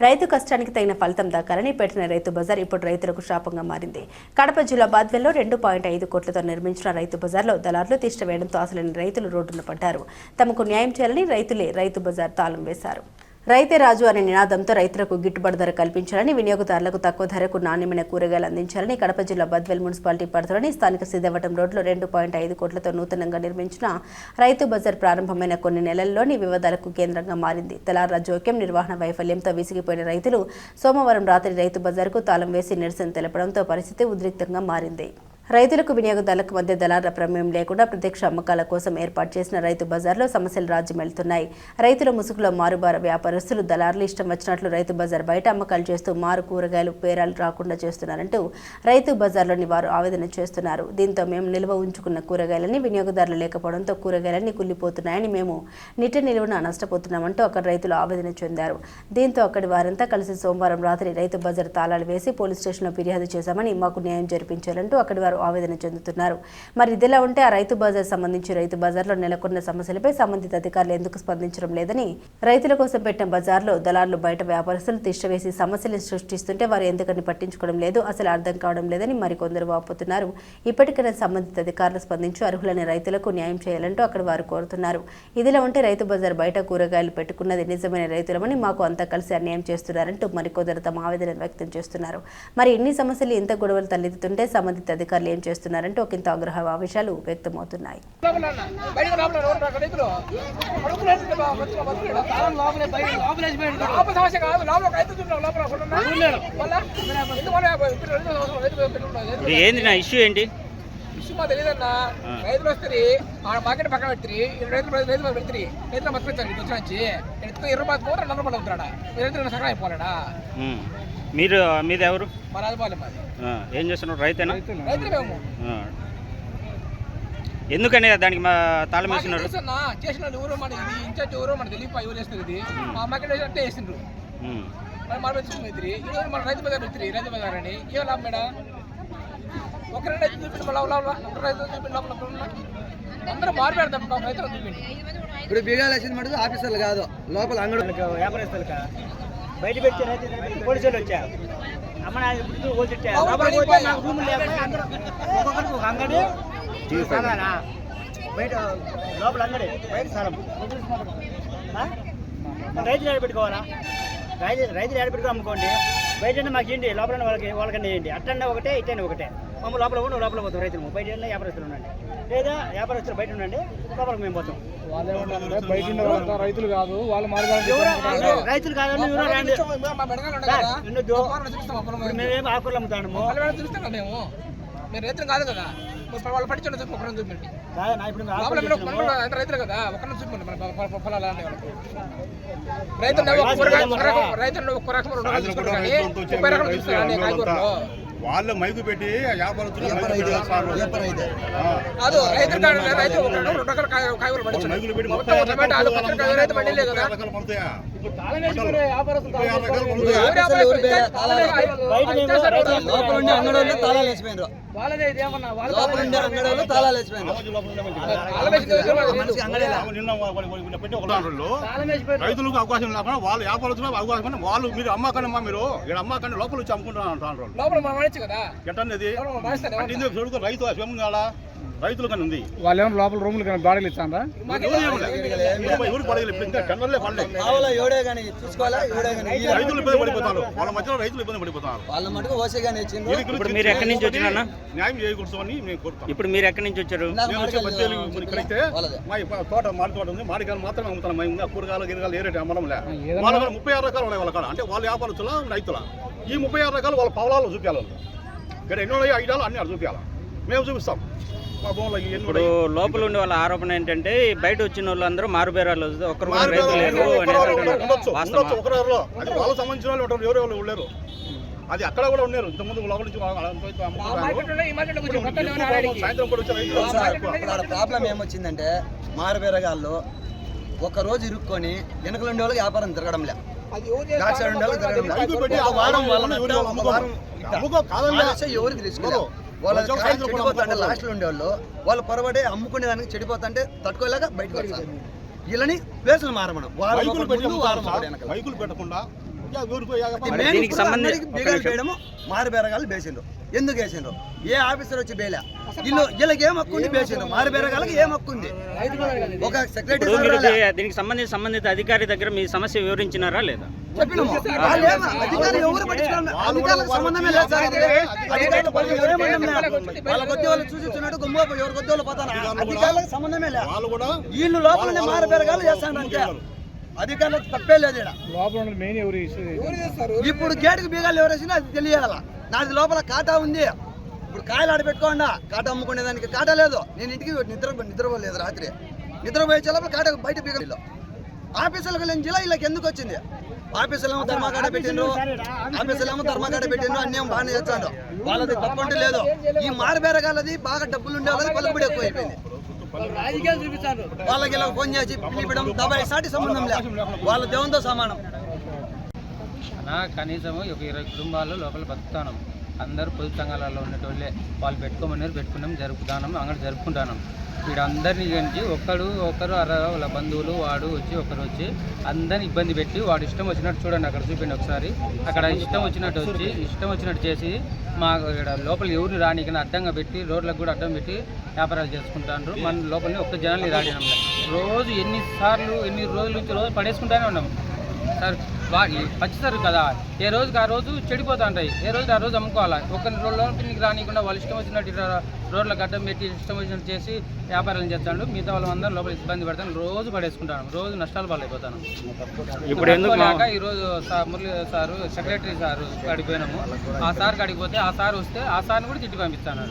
రైతు కష్టానికి తగిన ఫలితం దక్కాలని పెట్టిన రైతు బజార్ ఇప్పుడు రైతులకు శాపంగా మారింది. కడప జిల్లా బాద్వేల్లో 2.5 కోట్లతో నిర్మించిన రైతు బజార్లో దళారులు తిష్ట వేయడంతో అసలు రైతులు రోడ్డున పడ్డారు. తమకు న్యాయం చేయాలని రైతులే రైతు బజార్ తాళం వేశారు. రైతే రాజు అనే నినాదంతో రైతులకు గిట్టుబాటు ధర కల్పించాలని, వినియోగదారులకు తక్కువ ధరకు నాణ్యమైన కూరగాయలు అందించాలని కడప జిల్లా బద్వేల్ మున్సిపాలిటీ పరిధిలోని స్థానిక సిద్ధవటం రోడ్లో 2.5 కోట్లతో నూతనంగా నిర్మించిన రైతు బజార్ ప్రారంభమైన కొన్ని నెలల్లోని వివాదాలకు కేంద్రంగా మారింది. దళారుల జోక్యం, నిర్వహణ వైఫల్యంతో విసిగిపోయిన రైతులు సోమవారం రాత్రి రైతు బజార్కు తాళం వేసి నిరసన తెలపడంతో పరిస్థితి ఉద్రిక్తంగా మారింది. రైతులకు వినియోగదారులకు మధ్య దళారుల ప్రమేయం లేకుండా ప్రత్యక్ష అమ్మకాల కోసం ఏర్పాటు చేసిన రైతు బజార్లో సమస్యలు రాజ్యమెళ్తున్నాయి. రైతుల ముసుగులో మారుబార వ్యాపారస్తులు దళారులు ఇష్టం వచ్చినట్లు రైతు బజార్ బయట అమ్మకాలు చేస్తూ మారు కూరగాయలు పేరాలు రాకుండా చేస్తున్నారంటూ రైతు బజార్లోని వారు ఆవేదన చేస్తున్నారు. దీంతో మేము నిల్వ ఉంచుకున్న కూరగాయలని వినియోగదారులు లేకపోవడంతో కూరగాయలన్నీ కుళ్లిపోతున్నాయని, మేము నిట్ట నిలువున నష్టపోతున్నామంటూ అక్కడ రైతులు ఆవేదన చెందారు. దీంతో అక్కడి వారంతా కలిసి సోమవారం రాత్రి రైతు బజార్ తాళాలు వేసి పోలీస్ స్టేషన్లో ఫిర్యాదు చేశామని, మాకు న్యాయం జరిపించాలంటూ అక్కడి వారు ఆవేదన చెందుతున్నారు. మరి ఇదిలా ఉంటే ఆ రైతు బజార్ సంబంధించి రైతు బజార్లో నెలకొన్న సమస్యలపై సంబంధిత అధికారులు ఎందుకు స్పందించడం లేదని, రైతుల కోసం పెట్టిన బజార్లో దళారులు బయట వ్యాపారస్తులు తిష్టవేసి సమస్యలను సృష్టిస్తుంటే వారు ఎందుకని పట్టించుకోవడం లేదు, అసలు అర్థం కావడం లేదని మరికొందరు వాపోతున్నారు. ఇప్పటికైనా సంబంధిత అధికారులు స్పందించి అర్హులైన రైతులకు న్యాయం చేయాలంటూ అక్కడ వారు కోరుతున్నారు. ఇదిలా ఉంటే రైతు బజార్ బయట కూరగాయలు పెట్టుకున్నది నిజమైన రైతులమని, మాకు అంతా కలిసి అన్యాయం చేస్తున్నారంటూ మరికొందరు తమ ఆవేదన వ్యక్తం చేస్తున్నారు. మరి ఇన్ని సమస్యలు ఇంత గొడవలు తలెత్తుతుంటే సంబంధిత అధికారులు ఏం చేస్తున్నారంటే ఒకంత ఆగ్రహ ఆవేశాలు వ్యక్తమవుతున్నాయి. ఏంది నా ఇష్యూ ఏంటి? ఇష్యూ మా తెలియదన్నా. రైతులు వస్తారు మార్కెట్ పక్కన పెట్టి రైతులు పెడతారు, రైతులు మర్చిపోతారు. వచ్చిన నుంచి 20 రూపాయలు పోతే 200 రూపాయలు అవుతాడా? రైతులు సగం అయిపోవాలా? మీది ఎవరు? మా రాజపాలెం. మాది. ఏం చేస్తున్నారు? రైతేనా? రైతులు మేము. ఎందుకని దానికి మా తాళం వేస్తున్నారు? చేసిన ఎవరో మన ఇది ఇన్ఛార్జ్ ఎవరో మన తెలియదు, ఎవరు చేస్తారు ఇది మా మార్కెట్ అంటే వేసిండ్రు. మరి మన పెట్టుకుని మన రైతు బజార్ పెట్టి రైతు బజార్ అని ఏం లాభం మేడం? ఒకరి రైతు చూపించి రైతు చూపించి అందరూ మాట్లాడతాం రైతులు చూపించి. ఇప్పుడు బీగాలు వేసింది మటుకు ఆఫీసర్లు కాదు, లోపల అంగడి వ్యాపారస్తులు బయట పెట్టి పోలీసులు వచ్చా అంగడి బయట లోపల అంగడి బయట స్థలం రైతులు ఏడబెట్టుకోవాలా? రైతులు ఏడబెట్టుకో అమ్ముకోండి. బయట మాకు ఏంటి, లోపల వాళ్ళకన్నా ఏంటి, అట్టండి ఒకటే ఇట్టండి ఒకటే. మమ్మల్ని లోపల పోయి లోపల పోతాం. రైతులు బయట వ్యాపారస్తులు ఉండండి, లేదా వ్యాపారస్తులు బయట ఉండండి, లోపలికి మేము పోతాం. రైతులు కాదు వాళ్ళు రైతులు కాదని మేమేమి ఆకులు అమ్ముతాము. మేము రైతులు కాదు కదా, వాళ్ళు పట్టించండి చూపండి. రైతులు కదా ఒకరిని చూపండి. మన పొలాలు రైతులు ఒక్క రకం 30 రకాలు చూస్తారు. వాళ్ళు మైకు పెట్టి వ్యాపారస్తులు రైతులకు అవకాశం లేకుండా వాళ్ళు వ్యాపారస్తులకు అవకాశం, వాళ్ళు మీరు అమ్మకండి మీరు ఇక్కడ అమ్మకండి లోపల వచ్చి అమ్ముకుంటున్నారు అంటారు. రైతులు కానీ ఉంది వాళ్ళు ఏమన్నా లోపల రూములు కానీ బాడీలు ఇచ్చారా? రైతులు ఇబ్బంది పడిపోతారు, వాళ్ళ మధ్యలో రైతులు ఇబ్బంది పడిపోతారు. మీరు ఎక్కడి నుంచి వచ్చినా న్యాయం చేయకూడదని మేము కోరుతాం. ఇప్పుడు మీరు ఎక్కడి నుంచి వచ్చారు? ఇక్కడైతే మా తోట మాడి తోట ఉంది, మాడికాయలు మాత్రమే అమ్ముతాం. మేము కూరగాయలు గిరగాయలు ఏ రేటు అమ్మడం లే. వాళ్ళ 36 రకాలు ఉన్నాయి వాళ్ళ కాడ. అంటే వాళ్ళ వ్యాపారస్తుల రైతుల ఈ 36 రకాలు వాళ్ళ పవలాల్లో చూపించాలి. ఇక్కడ ఎన్నో 5 అన్ని అక్కడ చూపించాలి, మేము చూపిస్తాం. ఇప్పుడు లోపల ఉండే వాళ్ళ ఆరోపణ ఏంటంటే బయట వచ్చిన వాళ్ళు అందరూ మారుబేరాలు ఒకరు రైతు లేరు. వాళ్ళకి సంబంధించిన వాళ్ళు ఉంటారు, ఎవరు ఉండలేరు. అది అక్కడ కూడా ఉన్నారు. ఇంతకుముందు లోపల నుంచి సాయంత్రం కూడా వచ్చారు. ప్రాబ్లం ఏమొచ్చిందంటే మారుబేరగాళ్ళు ఒక్కరోజు ఇరుక్కొని వెనకలు ఉండే వాళ్ళకి వ్యాపారం తిరగడం లే. ఎవరికి తీసుకోలేదు. వాళ్ళ లాస్ట్ లో ఉండేవాళ్ళు వాళ్ళు పొరబడి అమ్ముకునే దానికి చెడిపోతుంటే తట్టుకోలేక బయటకు వచ్చారు. వీళ్ళని ప్లేసులు మారమనం బైకులు పెట్టకుండా దీనికి సంబంధించి బీగాలు వేయడము మారుబేరగాలు వేసిండ్రు. ఎందుకు వేసిండ్రు? ఏ ఆఫీసర్ వచ్చి బేలా? వీళ్ళకి ఏం హక్కు ఉంది? వేసిండ్రు. మారుబేరగాళ్ళకి ఏం హక్కు ఉంది? ఒక సెక్రటరీ దీనికి సంబంధిత అధికారి దగ్గర మీ సమస్య వివరించినారా లేదా? చెప్పినాము. అధికారులు ఎవరు పట్టించుకోవాలి? అధికారులకు సంబంధమే లేదు సార్. అధికారులు వాళ్ళ కొద్ది వాళ్ళు చూసినట్టు గుమ్మ ఎవరి కొద్ది వాళ్ళు పోతారు. అధికారులకు సంబంధమే లేదు. వీళ్ళు లోపలనే మారుబేరగాలు చేస్తాను అంతే. అధికారులకు తప్పే లేదు. ఇప్పుడు గేటుకు బీగాలు ఎవరేసినా అది తెలియాల. నాది లోపల కాటా ఉంది. ఇప్పుడు కాయలు ఆడ పెట్టుకోండా, కాటా అమ్ముకునేదానికి కాటా లేదు. నేను ఇంటికి నిద్రపోలేదు. రాత్రి నిద్రపోయే లోపల కాటా బయట బీగాలు. ఆఫీసులకు లేని జిల్లా వీళ్ళకి ఎందుకు వచ్చింది? ఆఫీసులు ఏమో ధర్మకాడ పెట్టిండ్రు, అన్నీ బాగానే చేస్తాడు. వాళ్ళది తప్పంటే లేదు. ఈ మారుబేరగాలది బాగా డబ్బులు ఉండే వాళ్ళది పలుకుబడి ఎక్కువ అయిపోయింది. వాళ్ళకి ఇలా ఫోన్ చేసి పిలిపడం దబాయి సాటి సంబంధం లేదు. వాళ్ళ దేవునితో సమానం. కనీసం ఒక 20 కుటుంబాలు లోపల బతుకుతాను. అందరూ పొదుపు సంఘాలలో ఉన్నటోళ్ళే. వాళ్ళు పెట్టుకున్నాం, జరుపుతానం, అంగడి జరుపుకుంటాను. వీడందరినీ గురించి ఒకరు వాళ్ళ బంధువులు ఒకరు వచ్చి అందరిని ఇబ్బంది పెట్టి వాడు ఇష్టం వచ్చినట్టు చూడండి. అక్కడ చూపిండి ఒకసారి. అక్కడ ఇష్టం వచ్చినట్టు చేసి మా ఇక్కడ లోపల ఎవరిని రానికన్నా అడ్డంగా పెట్టి రోడ్లకు కూడా అడ్డం పెట్టి వ్యాపారాలు చేసుకుంటారు. మన లోపలని ఒక్క జనాలు రాడినాం. రోజు ఎన్ని రోజుల నుంచి రోజు పడేసుకుంటానే ఉన్నాం సార్. పచ్చిసారు కదా, ఏ రోజుకి ఆ రోజు చెడిపోతూ ఉంటాయి. ఏ రోజుకి ఆ రోజు అమ్ముకోవాలి. ఒక లోపలికి రానికుండా వాళ్ళు ఇష్టం వచ్చినట్టు రోడ్లకు అడ్డం పెట్టి ఇష్టం వచ్చినట్టు చేసి వ్యాపారాలు చేస్తాడు. మిగతా వాళ్ళందరూ లోపల ఇబ్బంది పెడతాను. రోజు పడేసుకుంటాను. రోజు నష్టాలు పాలైపోతాను. ఇప్పుడు ఎందుకు ఈరోజు మురళి సారు సెక్రటరీ సారు కాడికి పోయినాము. ఆ సార్ కాడికి పోతే ఆ సార్ వస్తే ఆ సార్ని కూడా తిట్టి పంపిస్తాను.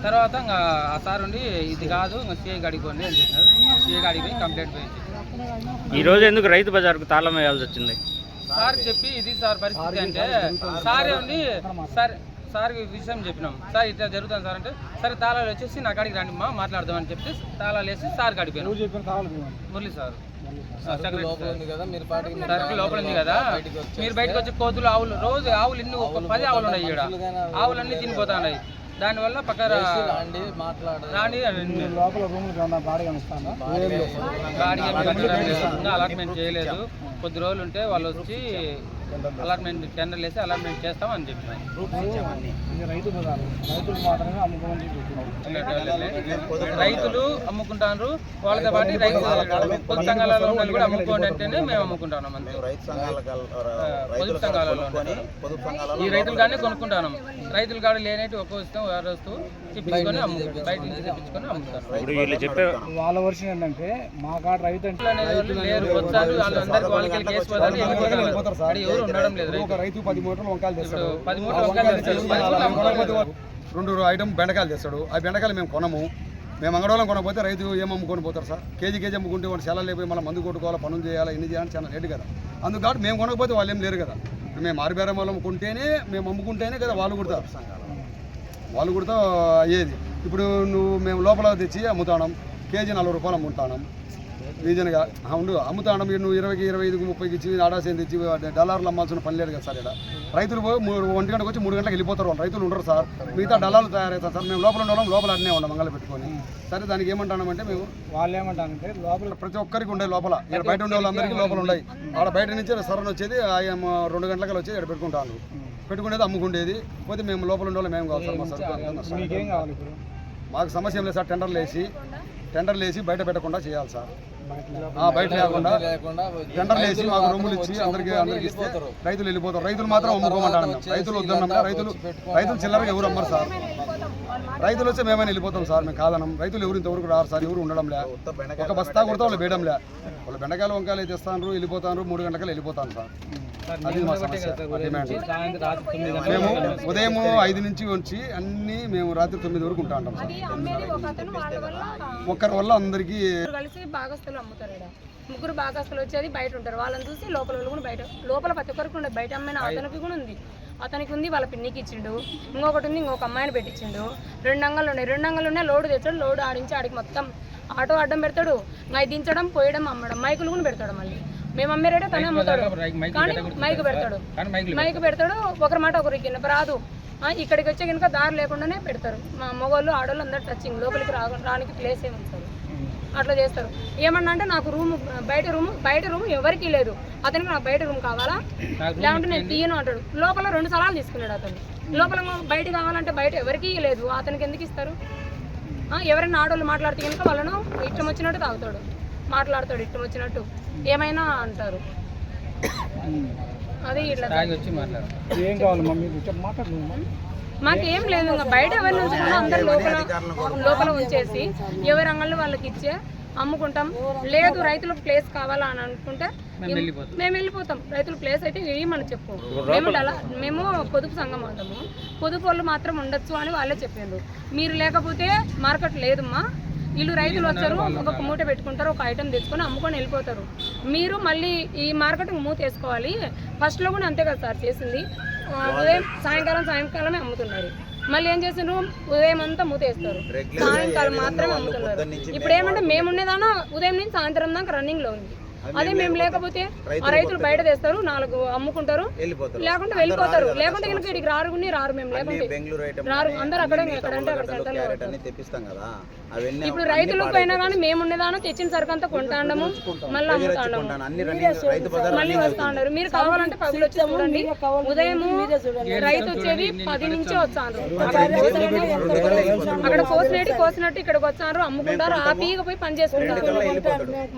తర్వాత ఇంకా ఆ సార్ ఉండి ఇది కాదు ఇంకా సిఐ కాడికి పోండి అని చెప్పినారు. సిఐ కాడికి పోయి కంప్లైంట్ పోయింది. ఈరోజు ఎందుకు రైతు బజార్కు తాళం వేయాల్సి వచ్చింది? సార్ చెప్పి ఇది సార్ పరిస్థితి అంటే సారే ఉండి సార్ విషయం చెప్పినాం. సార్ ఇట్లా జరుగుతుంది సార్ అంటే సరే తాళాలు వచ్చేసి నా కాడికి రండి మాట్లాడదామని చెప్పి తాళాలు వేసి సార్ కాడికి పోయినాం. మురళి సార్ సర్కిల్ లోపల ఉంది కదా, మీరు బయటకు వచ్చి కోతులు ఆవులు రోజు ఆవులు ఎన్ని 10 ఆవులు ఉన్నాయి. ఇక్కడ ఆవులన్నీ తినిపోతున్నాయి. దానివల్ల పక్క రాండి అలాట్మెంట్ చేయలేదు. కొద్ది రోజులు ఉంటే వాళ్ళు వచ్చి అలాట్మెంట్ టెండర్లు వేసి అలాట్మెంట్ చేస్తామని చెప్పినారు. రైతులు అమ్ముకుంటారు. వాళ్ళతో పాటు రైతు పొదుపు సంఘాలలో కూడా అమ్ముకోండి అంటేనే మేము అమ్ముకుంటాం. అంతే పొదుపు సంఘాలలో ఈ రైతులు కానీ కొనుక్కుంటాం. రైతులు కాడ లేనట్టు ఒక్క వస్తూ వస్తూ తెప్పించుకొని బయట నుంచి తెప్పించుకొని అమ్ముతారు. వాళ్ళ వర్షన్ ఏంటంటే మా కాడ రైతు లేరు. వచ్చారు వాళ్ళందరికీ వాళ్ళకి కేసు పోతారు. ఎవరు ఉండడం లేదు. రైతు 10 మూటలు వంకాయలు తెస్తాడు. 10 మూటలు వంకాయలు తెస్తాడు. 2 ఐటమ్ బెండకాయలు తెస్తాడు. ఆ బెండకాయలు మేము కొనము. మేము అంగడోళ్ళం కొనకపోతే రైతు ఏం అమ్ముకొని పోతారు సార్? కేజీ అమ్ముకుంటే వాళ్ళు సెలవు లేకపోయి మళ్ళీ మందు కొట్టుకోవాలి, పనులు చేయాలి, ఎన్ని చేయాలని చాలా రేటు కదా. అందుకు కాబట్టి మేము కొనకపోతే వాళ్ళు ఏం లేరు కదా. మేము మారుబేరం వాళ్ళం కొంటేనే మేము అమ్ముకుంటేనే కదా వాళ్ళు కుడతా అయ్యేది. ఇప్పుడు మేము లోపల తెచ్చి అమ్ముతాం. కేజీ 40 రూపాయలు అమ్ముతాం. రీజన్గా అమ్ముతాం. మీరు నువ్వు 20, 25, 30 ఇచ్చి ఆడాసేం తెచ్చి డలార్లు అమ్మాల్సిన పని లేదు కదా సార్. ఇక్కడ రైతులు 1 గంటకు వచ్చి 3 గంటలకు వెళ్ళిపోతారు. వాళ్ళు రైతులు ఉండరు సార్. మిగతా డలాలు తయారవుతారు సార్. మేము లోపల ఉండడం లోపల అన్నీ ఉండం మంగళ పెట్టుకొని. సరే దానికి ఏమంటామంటే మేము వాళ్ళు ఏమంటానంటే లోపల ప్రతి ఒక్కరికి ఉండే లోపల ఇక్కడ బయట ఉండే వాళ్ళందరికీ లోపల ఉన్నాయి. ఆడ బయట నుంచి సరణ వచ్చేది 2 గంటలకు వచ్చి ఇక్కడ పెట్టుకుంటాను. పెట్టుకునేది అమ్ముకుండేది. పోతే మేము లోపల ఉండే వాళ్ళు మేము కావాలి సార్. మా సరుకు మాకు సమస్య ఏం లేదు సార్. టెండర్లు వేసి బయట పెట్టకుండా చేయాలి సార్. బయట లేకుండా టెండర్లు వేసి మాకు రూములు ఇచ్చి అందరికి ఇస్తే రైతులు వెళ్ళిపోతారు. రైతులు మాత్రం అమ్ముకోమంటాను. రైతులు వద్దన్నా. రైతులు చిల్లరగా ఎవరు అమ్మరు సార్. రైతులు వచ్చి మేమైనా వెళ్ళిపోతాం సార్. మేము కాదనం. రైతులు ఎవరు ఇంతవరకు రారు సార్. ఎవరు ఉండడం లే. ఒక బస్తా కొడతా వాళ్ళు వేయడం లే. వాళ్ళు బెండకాయలు వంకాయలు అయితే తెస్తాను, వెళ్ళిపోతాను. 3 గంటలకు వెళ్ళిపోతాను సార్. అది మా సమస్య. మేము ఉదయం 5 నుంచి వచ్చి అన్ని మేము రాత్రి 9 వరకు ఉంటా ఉంటాం సార్. ఒక్కరి వల్ల అందరికీ కలిసి భాగస్తులు అమ్ముతారు. ముగ్గురు భాగస్తులు వచ్చేది బయట ఉంటారు. వాళ్ళని చూసి లోపల కూడా బయట లోపల ప్రతి ఒక్కరికి ఉండదు. బయట అమ్మాయిన అతనికి కూడా ఉంది. అతనికి ఉంది, వాళ్ళ పిన్నికి ఇచ్చిండు. ఇంకొకటి ఉంది, ఇంకొక అమ్మాయిని పెట్టించిండు. 2 అంగళ్ళు ఉన్నాయి. 2 అంగళ్ళు ఉన్నాయి. లోడు తెచ్చాడు. లోడు ఆడించి ఆడికి మొత్తం ఆటో అడ్డం పెడతాడు. అది దించడం, పోయడం, అమ్మడం, మైకులు కూడా పెడతాడు. మళ్ళీ మేము అమ్మే రేటే తనే అమ్ముతాడు. కానీ మైకు పెడతాడు. ఒకరి మాట ఒకరికి రాదు. ఇక్కడికి వచ్చే కనుక దారి లేకుండానే పెడతారు. మా మగవాళ్ళు ఆడవాళ్ళు అందరు టచింగ్ లోపలికి రానికి ప్లేస్ ఏమి ఉంటుంది. అట్లా చేస్తారు. ఏమన్నా అంటే నాకు బయట రూమ్ ఎవరికీ లేదు, అతనికి నాకు బయట రూమ్ కావాలా లేకుంటే నేను తీయను అంటాడు. లోపల 2 సలాలు తీసుకున్నాడు అతను. లోపల బయట కావాలంటే బయట ఎవరికీ లేదు, అతనికి ఎందుకు ఇస్తారు? ఎవరైనా ఆడవాళ్ళు మాట్లాడితే కనుక వాళ్ళను ఇష్టం వచ్చినట్టు తాగుతాడు, మాట్లాడతాడు ఇష్టం వచ్చినట్టు, ఏమైనా అంటారు. అది ఇట్లా మాకేం లేదు, బయట ఎవరిని ఉంచకుండా అందరు లోపల ఉంచేసి ఎవరి అంగళ్ళు వాళ్ళకి ఇచ్చే అమ్ముకుంటాం. లేదు రైతులకు ప్లేస్ కావాలా అని అనుకుంటే మేము వెళ్ళిపోతాం. రైతులు ప్లేస్ అయితే వేయమని చెప్పు. మేము పొదుపు సంఘం అంటాము, పొదుపు వాళ్ళు మాత్రం ఉండొచ్చు అని వాళ్ళే చెప్పిండ్రు. మీరు లేకపోతే మార్కెట్ లేదమ్మా, వీళ్ళు రైతులు వచ్చారు, ఒక మూట పెట్టుకుంటారు, ఒక ఐటెం తెచ్చుకొని అమ్ముకొని వెళ్ళిపోతారు. మీరు మళ్ళీ ఈ మార్కెట్ మూత వేసుకోవాలి. ఫస్ట్లో కూడా అంతే కదా సార్ చేసింది, ఉదయం సాయంకాలమే అమ్ముతున్నారు. మళ్ళీ ఏం చేసిండ్రు, ఉదయం అంతా మూత వేస్తారు, సాయంకాలం మాత్రమే అమ్ముతున్నారు. ఇప్పుడు ఏమంటే మేము ఉండేదానో ఉదయం నుంచి సాయంత్రం దాకా రన్నింగ్లో ఉంది. అదే మేము లేకపోతే ఆ రైతులు బయట తెస్తారు, 4 అమ్ముకుంటారు, లేకుంటే వెళ్ళిపోతారు. లేకుంటే కనుక ఇక్కడికి రారు, మేము లేకుంటే రారు. అందరు అక్కడే ఎక్కడంటే అక్కడ సెంటర్లో. ఇప్పుడు రైతులకు పోయినా కానీ మేము ఉండేదానో తెచ్చిన సరుకు అంతా కొంటాండము, మళ్ళీ అమ్ముతాండము, మళ్ళీ వస్తాండారు. మీరు కావాలంటే పగులు వచ్చి చూడండి, ఉదయం రైతు వచ్చేది 10 నుంచే వచ్చారు. అక్కడ కోసినట్టు ఇక్కడికి వచ్చారు, అమ్ముకుంటారు, ఆ పీగ పోయి పని చేసుకుంటారు.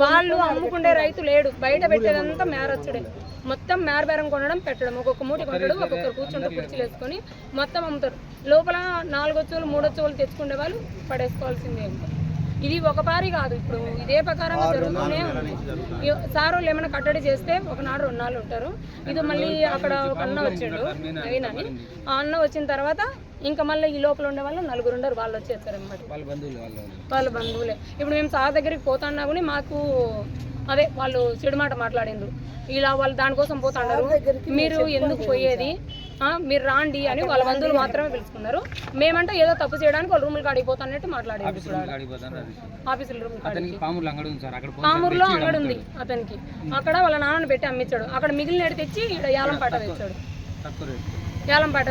వాళ్ళు అమ్ముకుంటే రైతు లేడు, బయట పెట్టేదంతా మేరొచ్చడే. మొత్తం మేరబేరం కొనడం పెట్టడం, ఒక్కొక్క మూట కొనడం, ఒక్కొక్కరు కూర్చుంటారు, కుర్చీలు వేసుకొని మొత్తం అమ్ముతారు. లోపల 4 వచ్చులు 3 వచ్చులు తెచ్చుకునే వాళ్ళు పడేసుకోవాల్సిందే. ఇది ఒక పారి కాదు, ఇప్పుడు ఇదే ప్రకారంగా జరుగుతూనే ఉంది. సార్ వాళ్ళు ఏమైనా కట్టడి చేస్తే ఒకనాడు 2 నాళ్ళు ఉంటారు. ఇది మళ్ళీ అక్కడ ఒక అన్న వచ్చిండు అయినని, ఆ అన్న వచ్చిన తర్వాత ఇంకా మళ్ళీ ఈ లోపల ఉండే వాళ్ళు 4 ఉండరు, వాళ్ళు వచ్చేస్తారన్నమాట, వాళ్ళ బంధువులే. ఇప్పుడు మేము సార్ దగ్గరికి పోతున్నా కూడా మాకు అదే వాళ్ళు చెడు మాట మాట్లాడిండ్రు, ఇలా వాళ్ళు దానికోసం పోతున్నారు, మీరు ఎందుకు పోయేది, మీరు రాండి అని వాళ్ళ బంధువులు మాత్రమే పిలుచుకున్నారు. మేమంటే ఏదో తప్పు చేయడానికి వాళ్ళ రూములు కాడికి పోతాన్నట్టు మాట్లాడారు. ఆఫీసుల రూమ్ పామూరులో అంగడి ఉంది అతనికి, అక్కడ వాళ్ళ నాన్నని పెట్టి అమ్మించాడు. అక్కడ మిగిలిన తెచ్చి ఇక్కడ యాలంపాట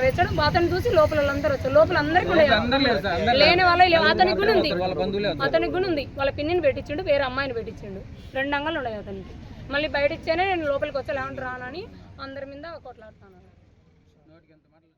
వేచాడు, అతను చూసి లోపల వాళ్ళందరూ వచ్చారు. లోపల అందరికీ లేని వాళ్ళ అతనికి కూడా ఉంది, వాళ్ళ పిన్నిని పెట్టించిండు, వేరే అమ్మాయిని పెట్టించిండు, 2 అంగళ్ళు ఉన్నాయి అతనికి. మళ్ళీ బయట ఇచ్చేనే నేను లోపలికి వచ్చా లేకుండా రానని అందరి మీద కొట్లాడుతున్నాను.